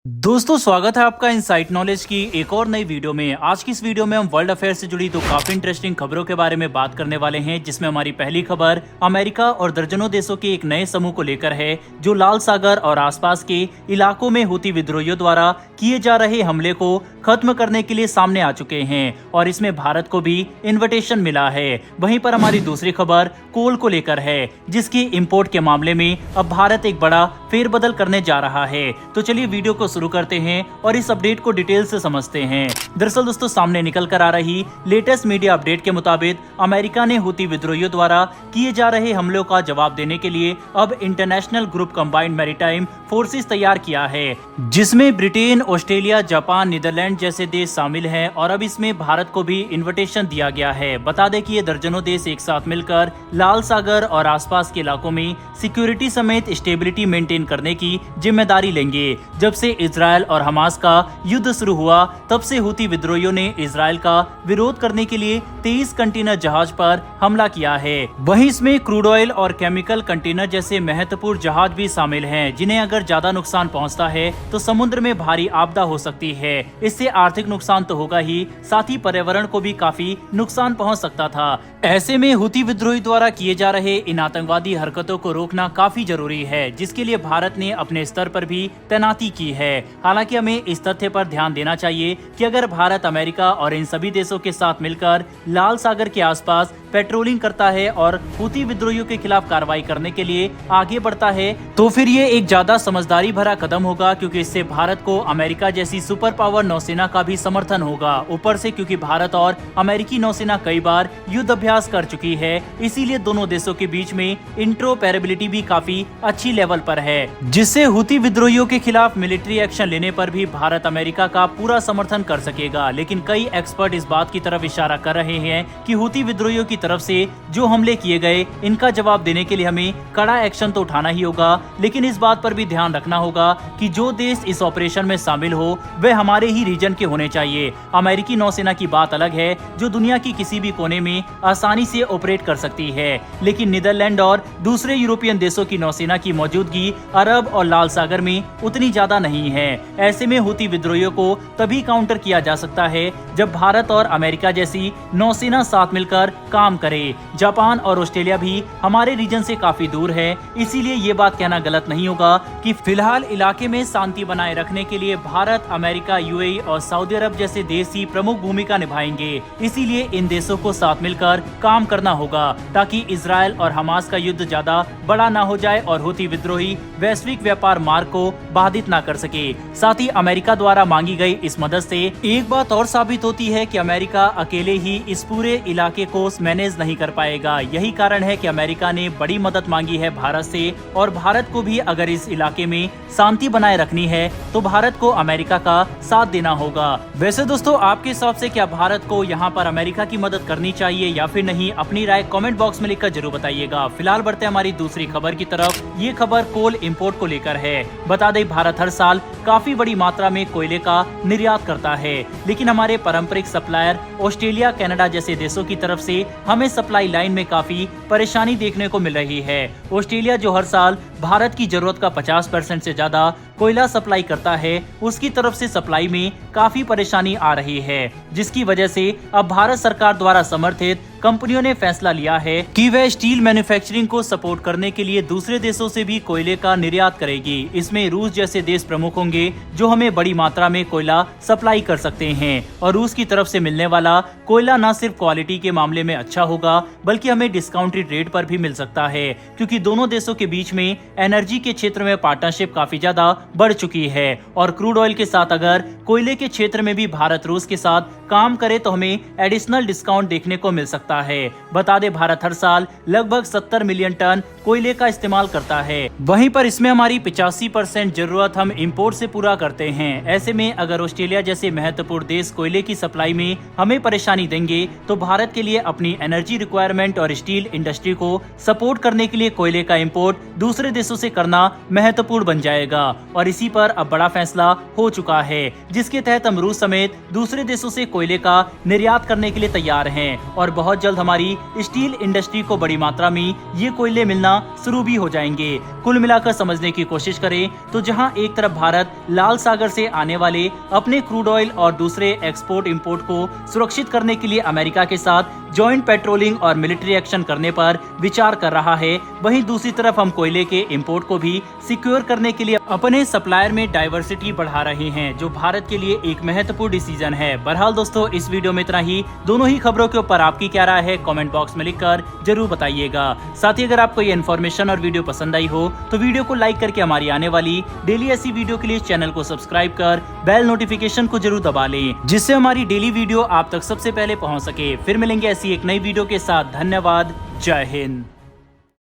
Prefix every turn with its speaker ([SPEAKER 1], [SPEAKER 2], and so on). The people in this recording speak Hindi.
[SPEAKER 1] दोस्तों स्वागत है आपका इनसाइट नॉलेज की एक और नई वीडियो में। आज की इस वीडियो में हम वर्ल्ड अफेयर से जुड़ी दो काफी इंटरेस्टिंग खबरों के बारे में बात करने वाले हैं, जिसमें हमारी पहली खबर अमेरिका और दर्जनों देशों के एक नए समूह को लेकर है जो लाल सागर और आसपास के इलाकों में हूती विद्रोहियों द्वारा किए जा रहे हमले को खत्म करने के लिए सामने आ चुके हैं और इसमें भारत को भी इन्विटेशन मिला है। वहीं पर हमारी दूसरी खबर कोल को लेकर है, जिसकी इंपोर्ट के मामले में अब भारत एक बड़ा फेरबदल करने जा रहा है। तो चलिए वीडियो को शुरू करते हैं और इस अपडेट को डिटेल से समझते हैं। दरअसल दोस्तों सामने निकल कर आ रही लेटेस्ट मीडिया अपडेट के मुताबिक अमेरिका ने हूती विद्रोहियों द्वारा किए जा रहे हमलों का जवाब देने के लिए अब international group combined maritime forces तैयार किया है, जिसमें ब्रिटेन, ऑस्ट्रेलिया, जापान, नीदरलैंड जैसे देश शामिल हैं और अब इसमें भारत को भी इन्विटेशन दिया गया है। बता दें कि ये दर्जनों देश एक साथ मिलकर लाल सागर और आसपास के इलाकों में सिक्योरिटी समेत स्टेबिलिटी मेंटेन करने की जिम्मेदारी लेंगे। जब से इजराइल और हमास का युद्ध शुरू हुआ तब से हूती विद्रोहियों ने इजराइल का विरोध करने के लिए 23 कंटेनर जहाज पर हमला किया है। वहीं इसमें क्रूड ऑयल और केमिकल कंटेनर जैसे महत्वपूर्ण जहाज भी शामिल हैं, जिन्हें अगर ज्यादा नुकसान पहुंचता है तो समुद्र में भारी आपदा हो सकती है। इससे आर्थिक नुकसान तो होगा ही, साथ ही पर्यावरण को भी काफी नुकसान पहुंच सकता था। ऐसे में हूती विद्रोही द्वारा किए जा रहे इन आतंकवादी हरकतों को रोकना काफी जरूरी है, जिसके लिए भारत ने अपने स्तर पर भी तैनाती की है। हालांकि हमें इस तथ्य पर ध्यान देना चाहिए कि अगर भारत अमेरिका और इन सभी देशों के साथ मिलकर लाल सागर के आसपास पेट्रोलिंग करता है और हूती विद्रोहियों के खिलाफ कार्रवाई करने के लिए आगे बढ़ता है तो फिर ये एक ज्यादा समझदारी भरा कदम होगा, क्योंकि इससे भारत को अमेरिका जैसी सुपर पावर नौसेना का भी समर्थन होगा। ऊपर से क्योंकि भारत और अमेरिकी नौसेना कई बार युद्ध अभ्यास कर चुकी है, इसीलिए दोनों देशों के बीच में इंट्रोपैरेबिलिटी भी काफी अच्छी लेवल पर है, जिससे हूती विद्रोहियों के खिलाफ मिलिट्री एक्शन लेने पर भी भारत अमेरिका का पूरा समर्थन कर सकेगा। लेकिन कई एक्सपर्ट इस बात की तरफ इशारा कर रहे हैं कि हूती विद्रोहियों की तरफ से जो हमले किए गए, इनका जवाब देने के लिए हमें कड़ा एक्शन तो उठाना ही होगा। लेकिन इस बात पर भी ध्यान रखना होगा कि जो देश इस ऑपरेशन में शामिल हो वे हमारे ही रीजन के होने चाहिए। अमेरिकी नौसेना की बात अलग है, जो दुनिया की किसी भी कोने में आसानी से ऑपरेट कर सकती है, लेकिन नीदरलैंड और दूसरे यूरोपियन देशों की नौसेना की मौजूदगी अरब और लाल सागर में उतनी ज्यादा नहीं है। ऐसे में हूती विद्रोहियों को तभी काउंटर किया जा सकता है जब भारत और अमेरिका जैसी नौसेना साथ मिलकर काम करे। जापान और ऑस्ट्रेलिया भी हमारे रीजन से काफी दूर है, इसीलिए ये बात कहना गलत नहीं होगा कि फिलहाल इलाके में शांति बनाए रखने के लिए भारत, अमेरिका, यूएई और सऊदी अरब जैसे देश ही प्रमुख भूमिका निभाएंगे। इसीलिए इन देशों को साथ मिलकर काम करना होगा ताकि इजराइल और हमास का युद्ध ज्यादा बड़ा ना हो जाए और हूती विद्रोही वैश्विक व्यापार मार्ग को बाधित ना कर सके। साथ ही अमेरिका द्वारा मांगी गई इस मदद से एक बात और साबित होती है कि अमेरिका अकेले ही इस पूरे इलाके को मैनेज नहीं कर पाएगा। यही कारण है कि अमेरिका ने बड़ी मदद मांगी है भारत से, और भारत को भी अगर इस इलाके में शांति बनाए रखनी है तो भारत को अमेरिका का साथ देना होगा। वैसे दोस्तों आपके हिसाब से क्या भारत को यहाँ पर अमेरिका की मदद करनी चाहिए या फिर नहीं? अपनी राय कमेंट बॉक्स में लिखकर जरूर बताइएगा। फिलहाल बढ़ते हैं हमारी दूसरी खबर की तरफ। ये खबर कोल इंपोर्ट को लेकर है। बता दें भारत हर साल काफी बड़ी मात्रा में कोयले का निर्यात करता है, लेकिन हमारे पारंपरिक सप्लायर ऑस्ट्रेलिया, कनाडा जैसे देशों की तरफ से हमें सप्लाई लाइन में काफी परेशानी देखने को मिल रही है। ऑस्ट्रेलिया जो हर साल भारत की जरूरत का 50% से ज्यादा कोयला सप्लाई करता है, उसकी तरफ से सप्लाई में काफी परेशानी आ रही है, जिसकी वजह से अब भारत सरकार द्वारा समर्थित कंपनियों ने फैसला लिया है कि वह स्टील मैन्युफैक्चरिंग को सपोर्ट करने के लिए दूसरे देशों से भी कोयले का निर्यात करेगी। इसमें रूस जैसे देश प्रमुख होंगे जो हमें बड़ी मात्रा में कोयला सप्लाई कर सकते हैं, और रूस की तरफ से मिलने वाला कोयला न सिर्फ क्वालिटी के मामले में अच्छा होगा बल्कि हमें डिस्काउंटेड रेट पर भी मिल सकता है, क्योंकि दोनों देशों के बीच में एनर्जी के क्षेत्र में पार्टनरशिप काफी ज्यादा बढ़ चुकी है। और क्रूड ऑयल के साथ अगर कोयले के क्षेत्र में भी भारत रूस के साथ काम करे तो हमें एडिशनल डिस्काउंट देखने को मिल सकता है। बता दें भारत हर साल लगभग 70 मिलियन टन कोयले का इस्तेमाल करता है, वहीं पर इसमें हमारी 85% जरूरत हम इंपोर्ट से पूरा करते हैं। ऐसे में अगर ऑस्ट्रेलिया जैसे महत्वपूर्ण देश कोयले की सप्लाई में हमें परेशानी देंगे तो भारत के लिए अपनी एनर्जी रिक्वायरमेंट और स्टील इंडस्ट्री को सपोर्ट करने के लिए कोयले का इंपोर्ट दूसरे देशों से करना महत्वपूर्ण बन जाएगा। और इसी पर अब बड़ा फैसला हो चुका है, जिसके तहत हम रूस समेत दूसरे देशों से कोयले का निर्यात करने के लिए तैयार हैं और बहुत बहुत जल्द हमारी स्टील इंडस्ट्री को बड़ी मात्रा में ये कोयले मिलना शुरू भी हो जाएंगे। कुल मिलाकर समझने की कोशिश करें तो जहां एक तरफ भारत लाल सागर से आने वाले अपने क्रूड ऑयल और दूसरे एक्सपोर्ट इंपोर्ट को सुरक्षित करने के लिए अमेरिका के साथ जॉइंट पेट्रोलिंग और मिलिट्री एक्शन करने पर विचार कर रहा है, वहीं दूसरी तरफ हम कोयले के इंपोर्ट को भी सिक्योर करने के लिए अपने सप्लायर में डाइवर्सिटी बढ़ा रहे हैं, जो भारत के लिए एक महत्वपूर्ण डिसीजन है। बहरहाल दोस्तों, इस वीडियो में इतना ही। दोनों ही खबरों के ऊपर आपकी क्या राय है कमेंट बॉक्स में लिखकर जरूर बताइएगा। साथ ही अगर आपको ये इन्फॉर्मेशन और वीडियो पसंद आई हो तो वीडियो को लाइक करके हमारी आने वाली डेली ऐसी वीडियो के लिए चैनल को सब्सक्राइब कर बेल नोटिफिकेशन को जरूर दबा लें, जिससे हमारी डेली वीडियो आप तक सबसे पहले पहुंच सके। फिर मिलेंगे ऐसी एक नई वीडियो के साथ। धन्यवाद। जय हिंद।